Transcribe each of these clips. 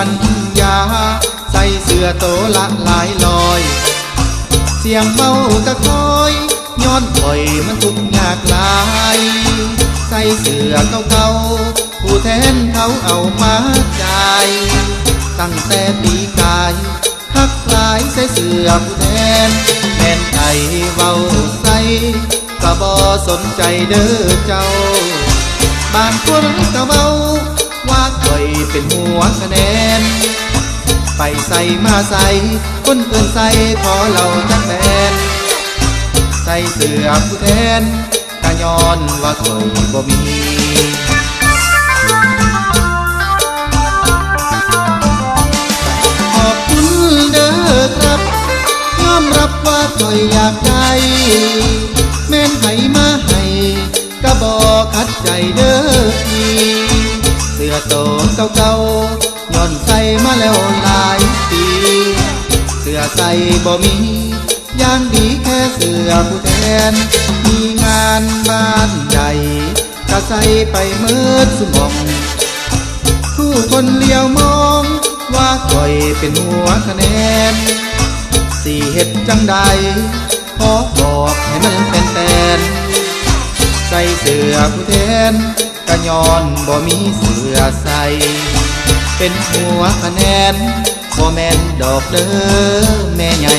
ปัญญาใส่เสื้อโตละหลายลอยเสียงเมากะคอยย้อนถอยมันทุกข์ยากหลายใส่เสื้อเก่าๆผู้แทนเขาเอามาจ่ายตั้งแต่ปีกายคักหลายใส่เสื้อผู้แทนแม่นไทยเว้าใส่กะบ่สนใจเด้อเจ้าบางคนก็เว้าว่าข่อยเป็นหัวคะแนนไปใส่มาใส่คนอื่นใส่ขอเราจักแบนใส่เสื้อผู้แทนกะย้อนว่าข่อยบ่มีขอบคุณเด้อครับยอมรับว่าข่อยอยากได้แม่นไผมาให้ก็บ่ขัดใจเด้อพี่เสื้อโตเก่าๆย้อนใส่มาแล้วหลายปีเสื้อใส่บ่มีอย่างดีแค่เสื้อผู้แทนมีงานบ้านใหญ่ก็ใส่ไปเมิดสุมองผู้คนเลี้ยวมองว่าข่อยเป็นหัวคะแนนสิเฮ็ดจังใดขอบอกให้มันเป็นใส่เสื้อผู้แทนกะย้อนบ่มีเสื้อใส่เป็นหัวคะแนนบ่แม่นดอกเด้อแม่ใหญ่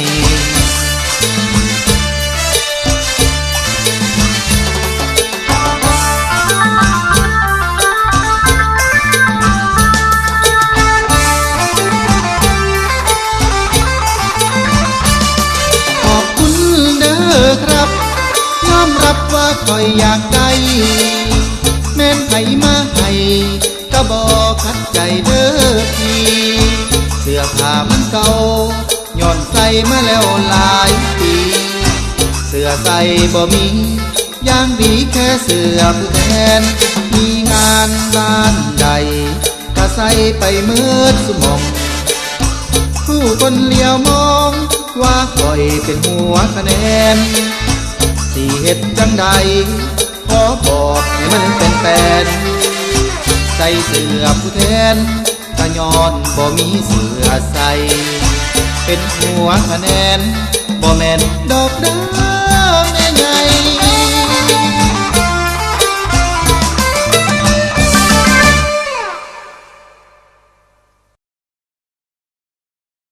ขอบคุณเด้อครับยอมรับว่าข่อยอยากได้แม่นไผมาให้ก็บ่ขัดใจเด้อพี่เสื้อผ้ามันเก่าย้อนใส่มาแล้วหลายปีเสื้อใส่บ่มีอย่างดีแค่เสื้อผู้แทนมีงานบ้านใดก็ใส่ไปเมิดสุมองผู้คนเลี้ยวมองว่าข่อยเป็นหัวคะแนนสิเฮ็ดจังใดขอบอกให้มันเป็นแฟนใส่เสื้อผู้แทนกะย้อนบ่มีเสื้อใส่เป็นหัวคะแนนบ่แม่นดอกเด้อแม่ใหญ่